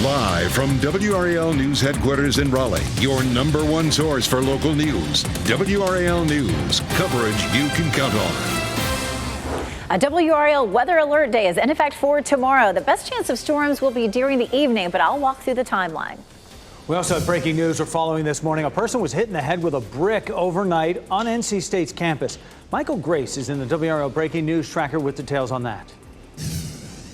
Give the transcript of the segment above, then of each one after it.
Live from WRAL News Headquarters in Raleigh, your number one source for local news. WRAL News, coverage you can count on. A WRAL Weather Alert Day is in effect for tomorrow. The best chance of storms will be during the evening, but I'll walk through the timeline. We also have breaking news we're following this morning. A person was hit in the head with a brick overnight on NC State's campus. Michael Grace is in the WRAL Breaking News Tracker with details on that.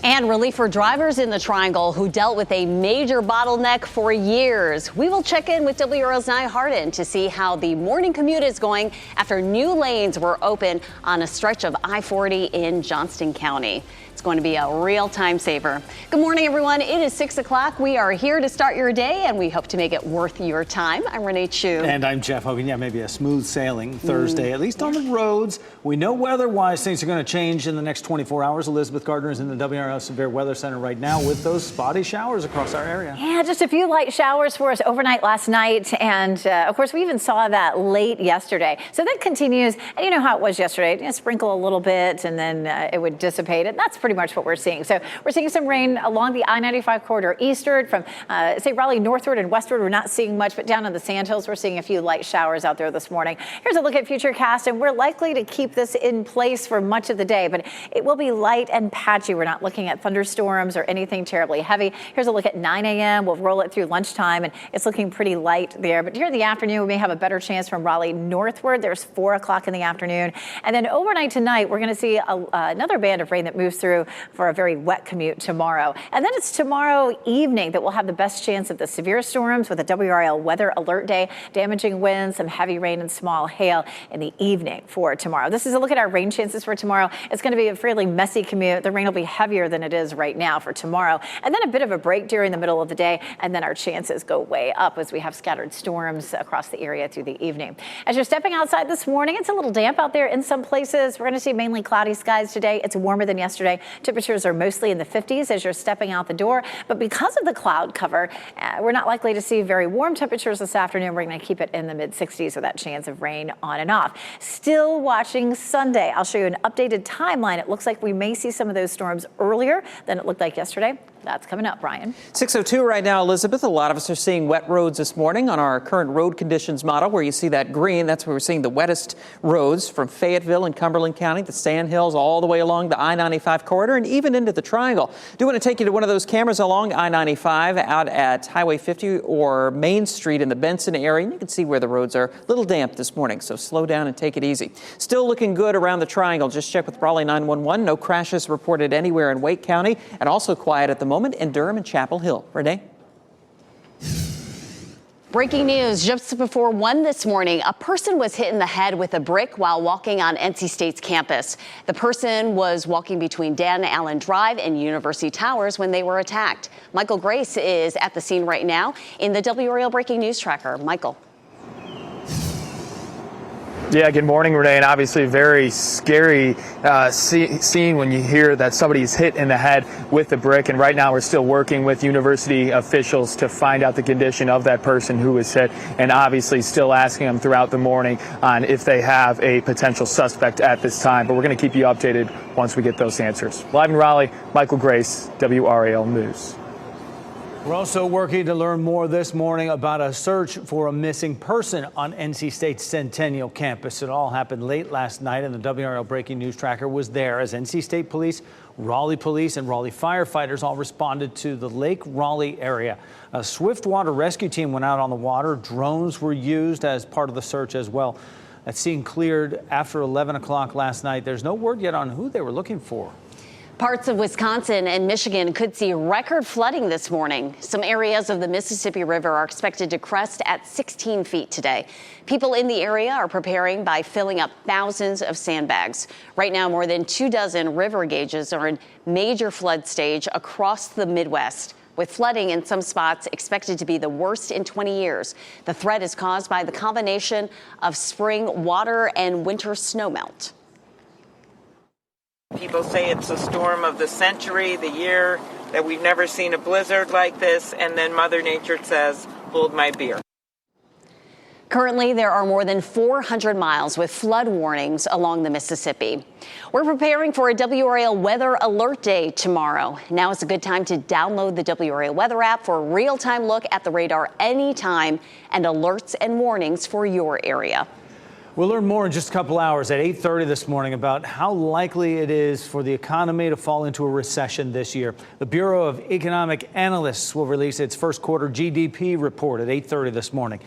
And relief for drivers in the Triangle who dealt with a major bottleneck for years. We will check in with WRAL's Nye Harden to see how the morning commute is going after new lanes were open on a stretch of I-40 in Johnston County. It's going to be a real time saver. Good morning, everyone. It is 6 o'clock. We are here to start your day, and we hope to make it worth your time. I'm Renee Chu. And I'm Jeff Hogan. Yeah, maybe a smooth sailing Thursday, at least on the roads. We know weather-wise things are going to change in the next 24 hours. Elizabeth Gardner is in the WRAL Severe Weather Center right now with those spotty showers across our area. Yeah, just a few light showers for us overnight last night. And of course, we even saw that late yesterday. So that continues. And you know how it was yesterday. You know, sprinkle a little bit and then it would dissipate. And that's pretty much what we're seeing. So we're seeing some rain along the I-95 corridor eastward from, say, Raleigh northward and westward. We're not seeing much, but down in the Sandhills, we're seeing a few light showers out there this morning. Here's a look at Futurecast, and we're likely to keep this in place for much of the day, but it will be light and patchy. We're not looking at thunderstorms or anything terribly heavy. Here's a look at 9 a.m. We'll roll it through lunchtime, and it's looking pretty light there. But during the afternoon, we may have a better chance from Raleigh northward. There's 4 o'clock in the afternoon. And then overnight tonight, we're going to see another band of rain that moves through for a very wet commute tomorrow. And then it's tomorrow evening that we'll have the best chance of the severe storms with a WRAL Weather Alert Day, damaging winds, some heavy rain and small hail in the evening for tomorrow. This is a look at our rain chances for tomorrow. It's going to be a fairly messy commute. The rain will be heavier than it is right now for tomorrow. And then a bit of a break during the middle of the day. And then our chances go way up as we have scattered storms across the area through the evening. As you're stepping outside this morning, it's a little damp out there in some places. We're going to see mainly cloudy skies today. It's warmer than yesterday. Temperatures are mostly in the 50s as you're stepping out the door. But because of the cloud cover, we're not likely to see very warm temperatures this afternoon. We're going to keep it in the mid-60s with that chance of rain on and off. Still watching Sunday. I'll show you an updated timeline. It looks like we may see some of those storms earlier than it looked like yesterday. That's coming up, Brian. 6:02 right now, Elizabeth. A lot of us are seeing wet roads this morning on our current road conditions model where you see that green. That's where we're seeing the wettest roads from Fayetteville and Cumberland County, the Sandhills, all the way along the I-95 corridor and even into the Triangle. Do want to take you to one of those cameras along I-95 out at Highway 50 or Main Street in the Benson area. And you can see where the roads are a little damp this morning, so slow down and take it easy. Still looking good around the Triangle. Just check with Raleigh 911. No crashes reported anywhere in Wake County, and also quiet at the moment in Durham and Chapel Hill. Renee? Breaking news just before 1 this morning. A person was hit in the head with a brick while walking on NC State's campus. The person was walking between Dan Allen Drive and University Towers when they were attacked. Michael Grace is at the scene right now in the WRAL Breaking News Tracker. Michael. Yeah, good morning, Renee. And obviously a very scary scene when you hear that somebody is hit in the head with a brick. And right now we're still working with university officials to find out the condition of that person who was hit, and obviously still asking them throughout the morning on if they have a potential suspect at this time. But we're going to keep you updated once we get those answers. Live in Raleigh, Michael Grace, WRAL News. We're also working to learn more this morning about a search for a missing person on NC State's Centennial campus. It all happened late last night, and the WRAL Breaking News Tracker was there as NC State Police, Raleigh Police, and Raleigh firefighters all responded to the Lake Raleigh area. A swift water rescue team went out on the water. Drones were used as part of the search as well. That scene cleared after 11 o'clock last night. There's no word yet on who they were looking for. Parts of Wisconsin and Michigan could see record flooding this morning. Some areas of the Mississippi River are expected to crest at 16 feet today. People in the area are preparing by filling up thousands of sandbags. Right now, more than 24 river gauges are in major flood stage across the Midwest, with flooding in some spots expected to be the worst in 20 years. The threat is caused by the combination of spring water and winter snowmelt. People say it's a storm of the century, the year, that we've never seen a blizzard like this, and then Mother Nature says, hold my beer. Currently, there are more than 400 miles with flood warnings along the Mississippi. We're preparing for a WRAL weather alert day tomorrow. Now is a good time to download the WRAL weather app for a real-time look at the radar anytime and alerts and warnings for your area. We'll learn more in just a couple hours at 8:30 this morning about how likely it is for the economy to fall into a recession this year. The Bureau of Economic Analysts will release its first quarter GDP report at 8:30 this morning.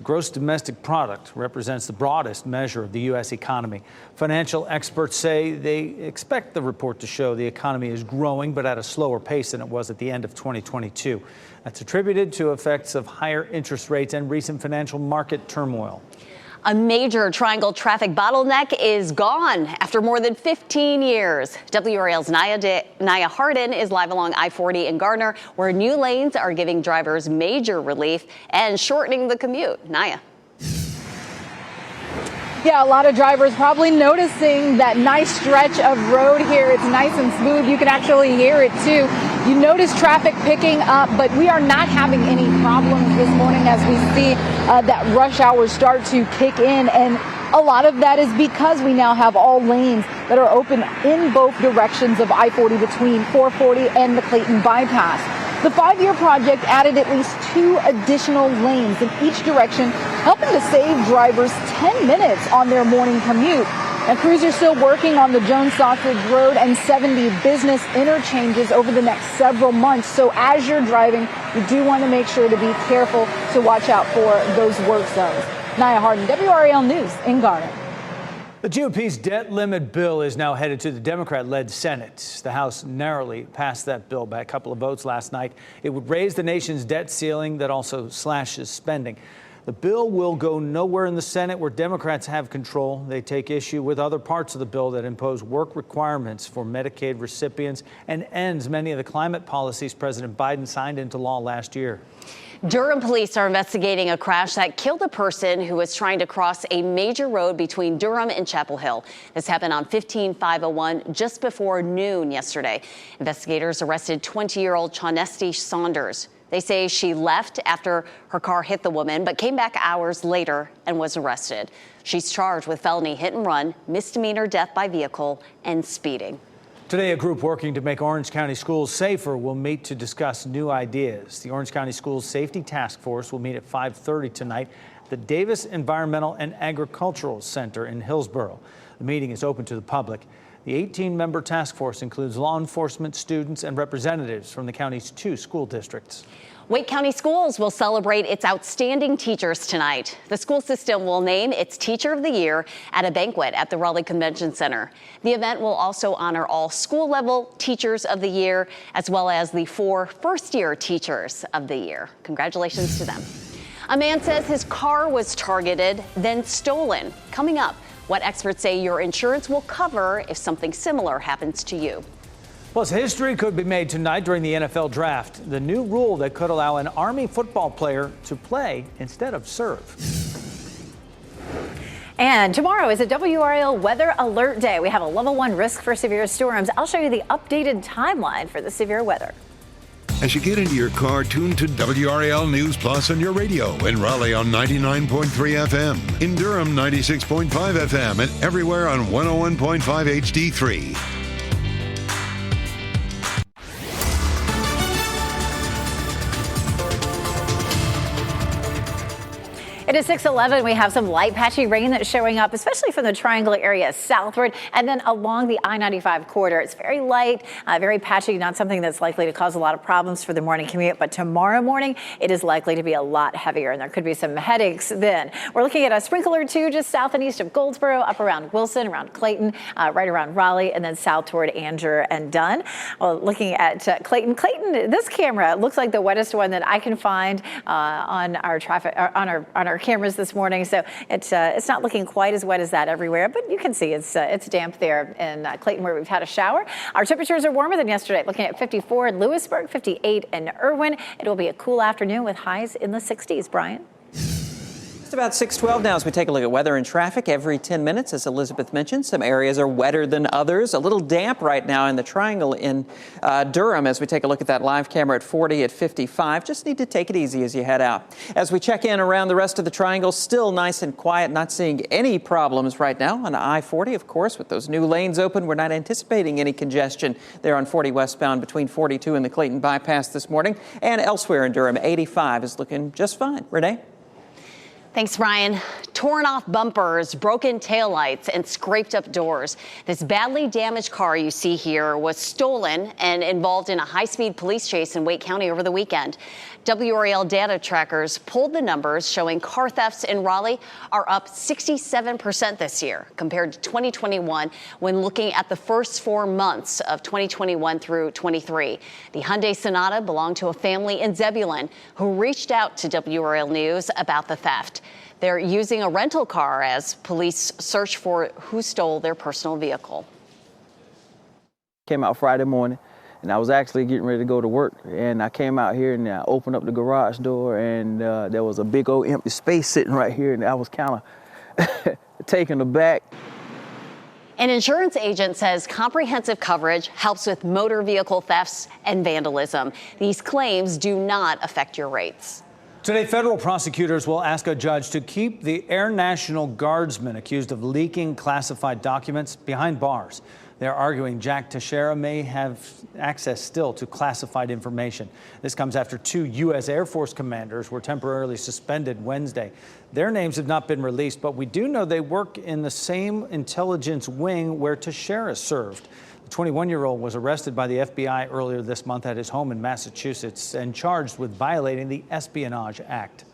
Gross domestic product represents the broadest measure of the U.S. economy. Financial experts say they expect the report to show the economy is growing, but at a slower pace than it was at the end of 2022. That's attributed to effects of higher interest rates and recent financial market turmoil. A major Triangle traffic bottleneck is gone after more than 15 years. WRAL's Naya Hardin is live along I-40 in Gardner, where new lanes are giving drivers major relief and shortening the commute. Naya. Yeah, a lot of drivers probably noticing that nice stretch of road here. It's nice and smooth. You can actually hear it too. You notice traffic picking up, but we are not having any problems this morning as we see that rush hours start to kick in. And a lot of that is because we now have all lanes that are open in both directions of I-40 between 440 and the Clayton bypass. The 5-year project added at least 2 additional lanes in each direction, helping to save drivers 10 minutes on their morning commute. And crews are still working on the Jones Sausage Road and 70 business interchanges over the next several months. So as you're driving, you do want to make sure to be careful to watch out for those work zones. Naya Hardin, WRAL News in Garner. The GOP's debt limit bill is now headed to the Democrat-led Senate. The House narrowly passed that bill by a couple of votes last night. It would raise the nation's debt ceiling that also slashes spending. The bill will go nowhere in the Senate, where Democrats have control. They take issue with other parts of the bill that impose work requirements for Medicaid recipients and ends many of the climate policies President Biden signed into law last year. Durham police are investigating a crash that killed a person who was trying to cross a major road between Durham and Chapel Hill. This happened on 15501 just before noon yesterday. Investigators arrested 20-year-old Chaunesti Saunders. They say she left after her car hit the woman, but came back hours later and was arrested. She's charged with felony hit and run, misdemeanor death by vehicle, and speeding. Today, a group working to make Orange County schools safer will meet to discuss new ideas. The Orange County Schools Safety Task Force will meet at 5:30 tonight at the Davis Environmental and Agricultural Center in Hillsborough. The meeting is open to the public. The 18-member task force includes law enforcement, students, and representatives from the county's 2 school districts. Wake County Schools will celebrate its outstanding teachers tonight. The school system will name its Teacher of the Year at a banquet at the Raleigh Convention Center. The event will also honor all school-level Teachers of the Year, as well as the 4 first-year Teachers of the Year. Congratulations to them. A man says his car was targeted, then stolen. Coming up, what experts say your insurance will cover if something similar happens to you. Plus, history could be made tonight during the NFL draft. The new rule that could allow an Army football player to play instead of serve. And tomorrow is a WRAL weather alert day. We have a level 1 risk for severe storms. I'll show you the updated timeline for the severe weather. As you get into your car, tune to WRAL News Plus on your radio. In Raleigh on 99.3 FM. In Durham, 96.5 FM. And everywhere on 101.5 HD3. It is 6:11. We have some light patchy rain that's showing up, especially from the Triangle area southward and then along the I-95 corridor. It's very light, very patchy, not something that's likely to cause a lot of problems for the morning commute. But tomorrow morning, it is likely to be a lot heavier, and there could be some headaches then. We're looking at a sprinkle or 2 just south and east of Goldsboro, up around Wilson, around Clayton, right around Raleigh, and then south toward Anger and Dunn. Well, looking at Clayton, this camera looks like the wettest one that I can find on our traffic, on our cameras this morning. So it's not looking quite as wet as that everywhere, but you can see it's damp there in Clayton where we've had a shower. Our temperatures are warmer than yesterday, looking at 54 in Lewisburg, 58 in Irwin. It will be a cool afternoon with highs in the 60s, Brian. about 6:12 now as we take a look at weather and traffic every 10 minutes. As Elizabeth mentioned, some areas are wetter than others. A little damp right now in the Triangle in Durham as we take a look at that live camera at 40 at 55. Just need to take it easy as you head out. As we check in around the rest of the Triangle, still nice and quiet, not seeing any problems right now on I-40, of course, with those new lanes open. We're not anticipating any congestion there on 40 westbound between 42 and the Clayton bypass this morning. And elsewhere in Durham, 85 is looking just fine. Renee? Thanks, Brian. Torn off bumpers, broken taillights, and scraped up doors. This badly damaged car you see here was stolen and involved in a high-speed police chase in Wake County over the weekend. WRAL data trackers pulled the numbers showing car thefts in Raleigh are up 67% this year compared to 2021 when looking at the first 4 months of 2021 through 23. The Hyundai Sonata belonged to a family in Zebulon who reached out to WRAL News about the theft. They're using a rental car as police search for who stole their personal vehicle. Came out Friday morning, and I was actually getting ready to go to work. And I came out here and I opened up the garage door, and there was a big old empty space sitting right here, and I was kind of taken aback. An insurance agent says comprehensive coverage helps with motor vehicle thefts and vandalism. These claims do not affect your rates. Today, federal prosecutors will ask a judge to keep the Air National Guardsman accused of leaking classified documents behind bars. They're arguing Jack Teixeira may have access still to classified information. This comes after 2 U.S. Air Force commanders were temporarily suspended Wednesday. Their names have not been released, but we do know they work in the same intelligence wing where Teixeira served. The 21-year-old was arrested by the FBI earlier this month at his home in Massachusetts and charged with violating the Espionage Act.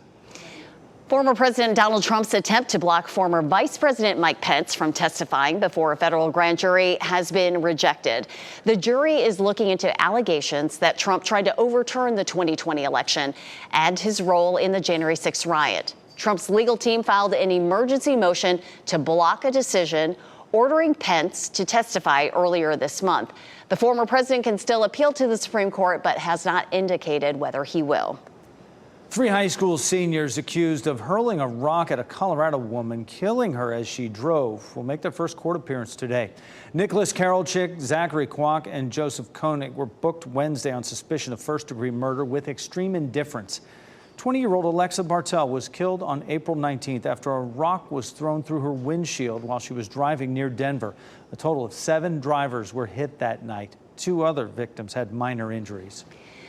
Former President Donald Trump's attempt to block former Vice President Mike Pence from testifying before a federal grand jury has been rejected. The jury is looking into allegations that Trump tried to overturn the 2020 election and his role in the January 6th riot. Trump's legal team filed an emergency motion to block a decision ordering Pence to testify earlier this month. The former president can still appeal to the Supreme Court, but has not indicated whether he will. 3 high school seniors accused of hurling a rock at a Colorado woman, killing her as she drove, will make their first court appearance today. Nicholas Karolchik, Zachary Kwok, and Joseph Koenig were booked Wednesday on suspicion of first-degree murder with extreme indifference. 20-year-old Alexa Bartel was killed on April 19th after a rock was thrown through her windshield while she was driving near Denver. A total of 7 drivers were hit that night. 2 other victims had minor injuries.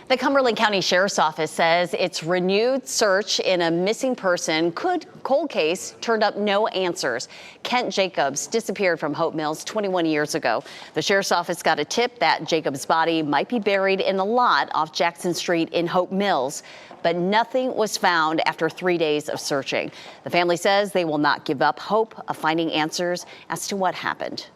The Cumberland County Sheriff's Office says its renewed search in a missing person cold case turned up no answers. Kent Jacobs disappeared from Hope Mills 21 years ago. The Sheriff's Office got a tip that Jacobs' body might be buried in a lot off Jackson Street in Hope Mills, but nothing was found after 3 days of searching. The family says they will not give up hope of finding answers as to what happened.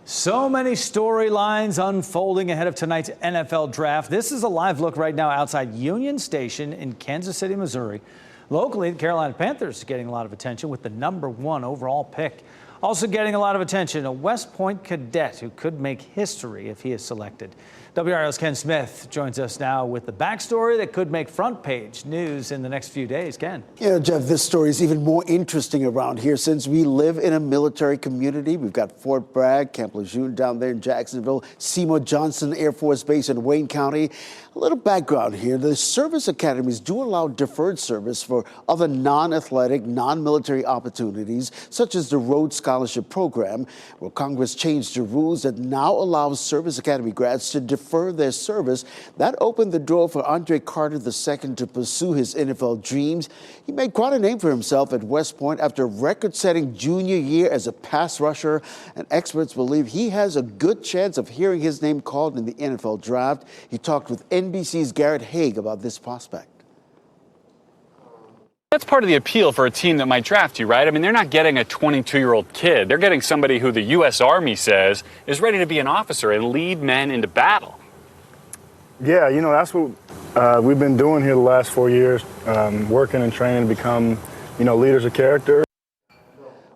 So many storylines unfolding ahead of tonight's NFL draft. This is a live look right now outside Union Station in Kansas City, Missouri. Locally, the Carolina Panthers are getting a lot of attention with the #1 overall pick. Also getting a lot of attention, a West Point cadet who could make history if he is selected. WRAL's Ken Smith joins us now with the backstory that could make front page news in the next few days. Ken. Yeah, Jeff, this story is even more interesting around here since we live in a military community. We've got Fort Bragg, Camp Lejeune down there in Jacksonville, Seymour Johnson Air Force Base in Wayne County. A little background here. The service academies do allow deferred service for other non-athletic, non-military opportunities, such as the Rhodes Scholarship Program, where Congress changed the rules that now allows service academy grads to defer their service. That opened the door for Andre Carter II to pursue his NFL dreams. He made quite a name for himself at West Point after a record-setting junior year as a pass rusher, and experts believe he has a good chance of hearing his name called in the NFL draft. He talked with NBC's Garrett Haig about this prospect. That's part of the appeal for a team that might draft you, right? I mean, they're not getting a 22-year-old kid. They're getting somebody who the U.S. Army says is ready to be an officer and lead men into battle. Yeah, you know, that's what we've been doing here the last 4 years, working and training to become, leaders of character.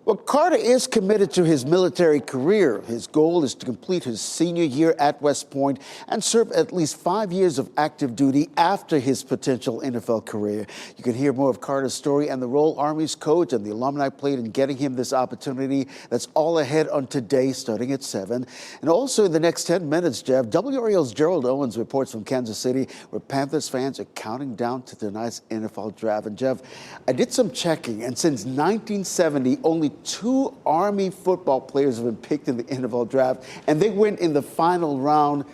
Well, Carter is committed to his military career. His goal is to complete his senior year at West Point and serve at least 5 years of active duty after his potential NFL career. You can hear more of Carter's story and the role Army's coach and the alumni played in getting him this opportunity. That's all ahead on Today, starting at 7. And also in the next 10 minutes, Jeff, WRAL's Gerald Owens reports from Kansas City, where Panthers fans are counting down to tonight's NFL draft. And Jeff, I did some checking, and since 1970, only 2 Army football players have been picked in the NFL draft, and they went in the final round.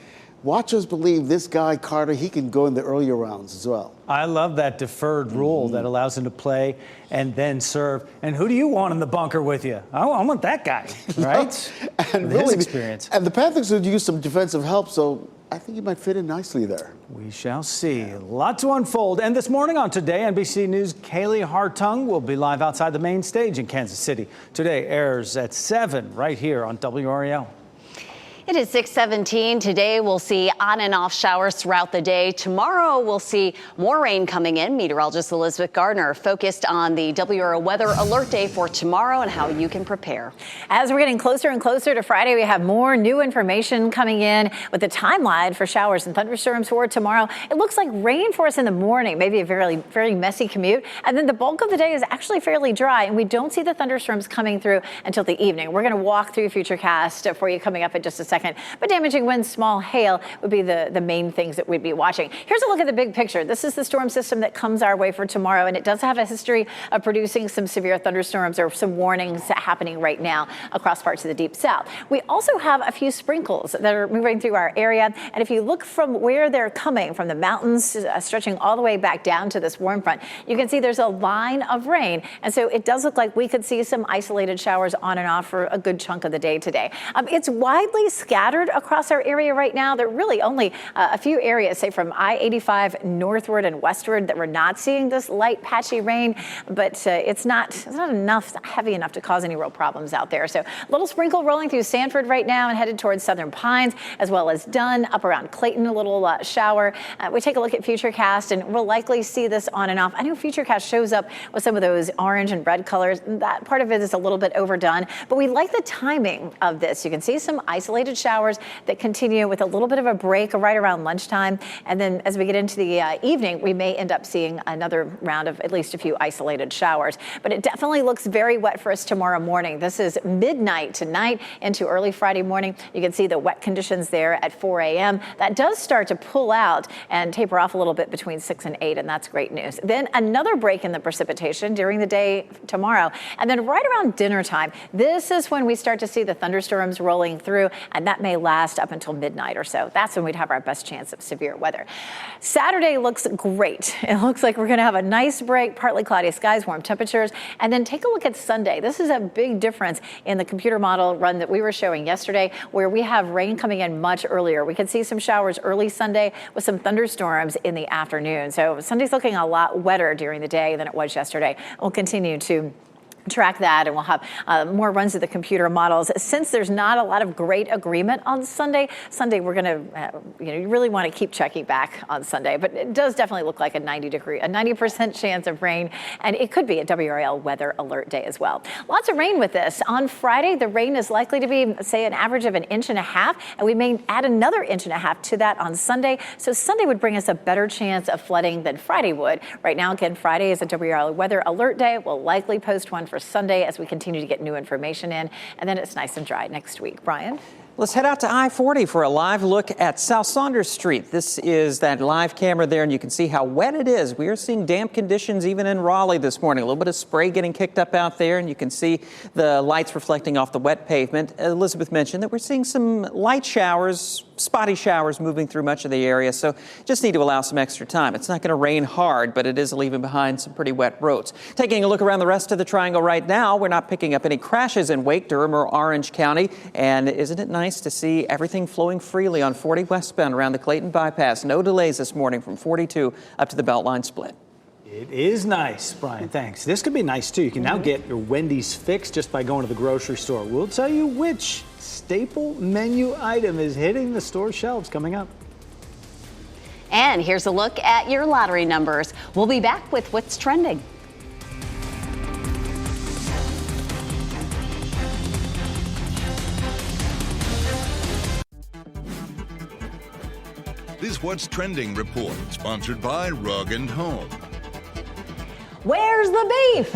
Watchers believe this guy, Carter, he can go in the earlier rounds as well. I love that deferred rule that allows him to play and then serve. And who do you want in the bunker with you? I want that guy, right? And with really, his experience. And the Panthers would use some defensive help, so I think he might fit in nicely there. We shall see. A lot to unfold. And this morning on Today, NBC News' Kaylee Hartung will be live outside the main stage in Kansas City. Today airs at 7 right here on WRAL. It is 6:17. Today we'll see on and off showers throughout the day. Tomorrow we'll see more rain coming in. Meteorologist Elizabeth Gardner focused on the WRAL weather alert day for tomorrow and how you can prepare. As we're getting closer and closer to Friday, we have more new information coming in with the timeline for showers and thunderstorms for tomorrow. It looks like rain for us in the morning, maybe a very messy commute. And then the bulk of the day is actually fairly dry, and we don't see the thunderstorms coming through until the evening. We're going to walk through Futurecast for you coming up in just a second. But damaging winds, small hail would be the main things that we'd be watching. Here's a look at the big picture. This is the storm system that comes our way for tomorrow, and it does have a history of producing some severe thunderstorms or some warnings happening right now across parts of the deep south. We also have a few sprinkles that are moving through our area, and if you look from where they're coming, from the mountains stretching all the way back down to this warm front, you can see there's a line of rain, and so it does look like we could see some isolated showers on and off for a good chunk of the day today. It's widely scattered across our area right now. There are really only a few areas, say from I-85 northward and westward, that we're not seeing this light patchy rain, but it's not heavy enough to cause any real problems out there. So a little sprinkle rolling through Sanford right now and headed towards Southern Pines, as well as Dunn, up around Clayton, a little shower. We take a look at Futurecast, and we'll likely see this on and off. I know Futurecast shows up with some of those orange and red colors. That part of it is a little bit overdone, but we like the timing of this. You can see some isolated showers that continue with a little bit of a break right around lunchtime. And then as we get into the evening, we may end up seeing another round of at least a few isolated showers. But it definitely looks very wet for us tomorrow morning. This is midnight tonight into early Friday morning. You can see the wet conditions there at 4 a.m. That does start to pull out and taper off a little bit between 6 and 8, and that's great news. Then another break in the precipitation during the day tomorrow. And then right around dinner time, this is when we start to see the thunderstorms rolling through, and that may last up until midnight or so. That's when we'd have our best chance of severe weather. Saturday looks great. It looks like we're going to have a nice break, partly cloudy skies, warm temperatures. And then take a look at Sunday. This is a big difference in the computer model run that we were showing yesterday, where we have rain coming in much earlier. We could see some showers early Sunday with some thunderstorms in the afternoon. So Sunday's looking a lot wetter during the day than it was yesterday. We'll continue to track that, and we'll have more runs of the computer models. Since there's not a lot of great agreement on Sunday, we're going to, you really want to keep checking back on Sunday, but it does definitely look like a 90% chance of rain, and it could be a WRAL weather alert day as well. Lots of rain with this. On Friday, the rain is likely to be, say, an average of 1.5 inches, and we may add another 1.5 inches to that on Sunday. So Sunday would bring us a better chance of flooding than Friday would. Right now, again, Friday is a WRAL weather alert day. We'll likely post one for Sunday as we continue to get new information in, and then it's nice and dry next week. Brian? Let's head out to I-40 for a live look at South Saunders Street. This is that live camera there, and you can see how wet it is. We are seeing damp conditions even in Raleigh this morning. A little bit of spray getting kicked up out there, and you can see the lights reflecting off the wet pavement. Elizabeth mentioned that we're seeing some light showers, spotty showers moving through much of the area, so just need to allow some extra time. It's not going to rain hard, but it is leaving behind some pretty wet roads. Taking a look around the rest of the triangle right now, we're not picking up any crashes in Wake, Durham, or Orange County, and isn't it nice to see everything flowing freely on 40 westbound around the Clayton bypass? No delays this morning from 42 up to the Beltline split. It is nice, Brian. Thanks. This could be nice, too. You can now get your Wendy's fix just by going to the grocery store. We'll tell you which staple menu item is hitting the store shelves coming up. And here's a look at your lottery numbers. We'll be back with what's trending. What's Trending report, sponsored by Rug and Home. Where's the beef?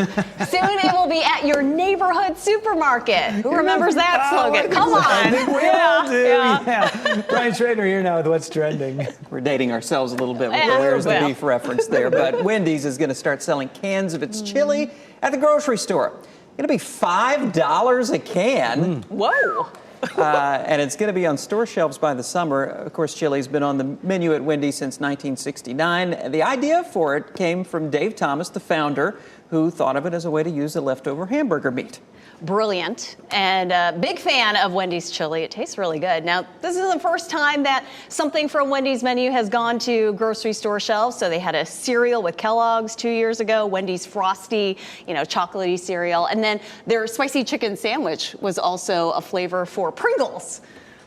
Soon it will be at your neighborhood supermarket. Who remembers that slogan? Come on. I think we all do. Yeah. Brian Schrader here now with What's Trending. We're dating ourselves a little bit with the Where's the Beef reference there. But Wendy's is going to start selling cans of its chili at the grocery store. Going to be $5 a can. Whoa. And it's going to be on store shelves by the summer. Of course, chili's been on the menu at Wendy's since 1969. The idea for it came from Dave Thomas, the founder, who thought of it as a way to use the leftover hamburger meat. Brilliant, and a big fan of Wendy's chili. It tastes really good. Now, this is the first time that something from Wendy's menu has gone to grocery store shelves. So they had a cereal with Kellogg's 2 years ago, Wendy's Frosty, chocolatey cereal, and then their spicy chicken sandwich was also a flavor for Pringles.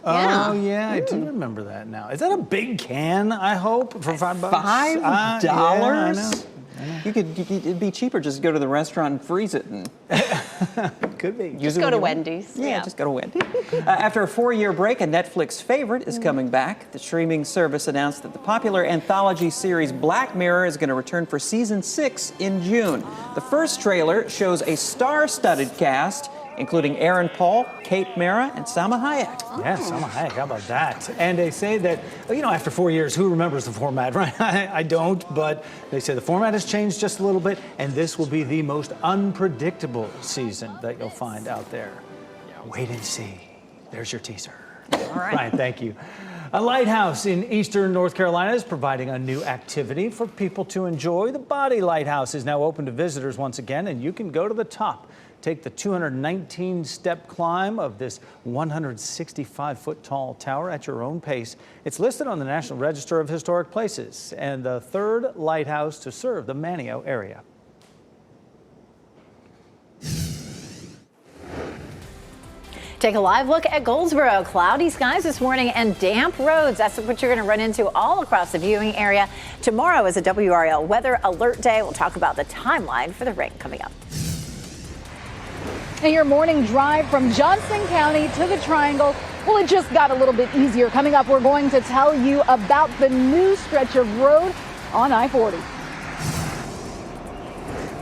Oh, yeah, I do remember that now. Is that a big can, I hope, for $5? $5? Yeah, I know. It'd be cheaper just to go to the restaurant and freeze it. And could be. Just go to Wendy's. Yeah, just go to Wendy's. After a 4-year break, a Netflix favorite is coming back. The streaming service announced that the popular anthology series Black Mirror is going to return for season 6 in June. The first trailer shows a star-studded cast, including Aaron Paul, Kate Mara, and Salma Hayek. Yeah, Salma Hayek, how about that? And they say that, after 4 years, who remembers the format, right? I don't, but they say the format has changed just a little bit, and this will be the most unpredictable season that you'll find out there. Wait and see. There's your teaser. All right. Ryan, thank you. A lighthouse in eastern North Carolina is providing a new activity for people to enjoy. The Body Lighthouse is now open to visitors once again, and you can go to the top. Take the 219-step climb of this 165-foot tall tower at your own pace. It's listed on the National Register of Historic Places and the third lighthouse to serve the Manio area. Take a live look at Goldsboro. Cloudy skies this morning and damp roads. That's what you're going to run into all across the viewing area. Tomorrow is a WRAL weather alert day. We'll talk about the timeline for the rain coming up. And your morning drive from Johnson County to the Triangle, well, it just got a little bit easier. Coming up, we're going to tell you about the new stretch of road on I-40.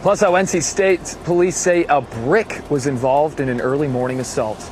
Plus, how NC State police say a brick was involved in an early morning assault.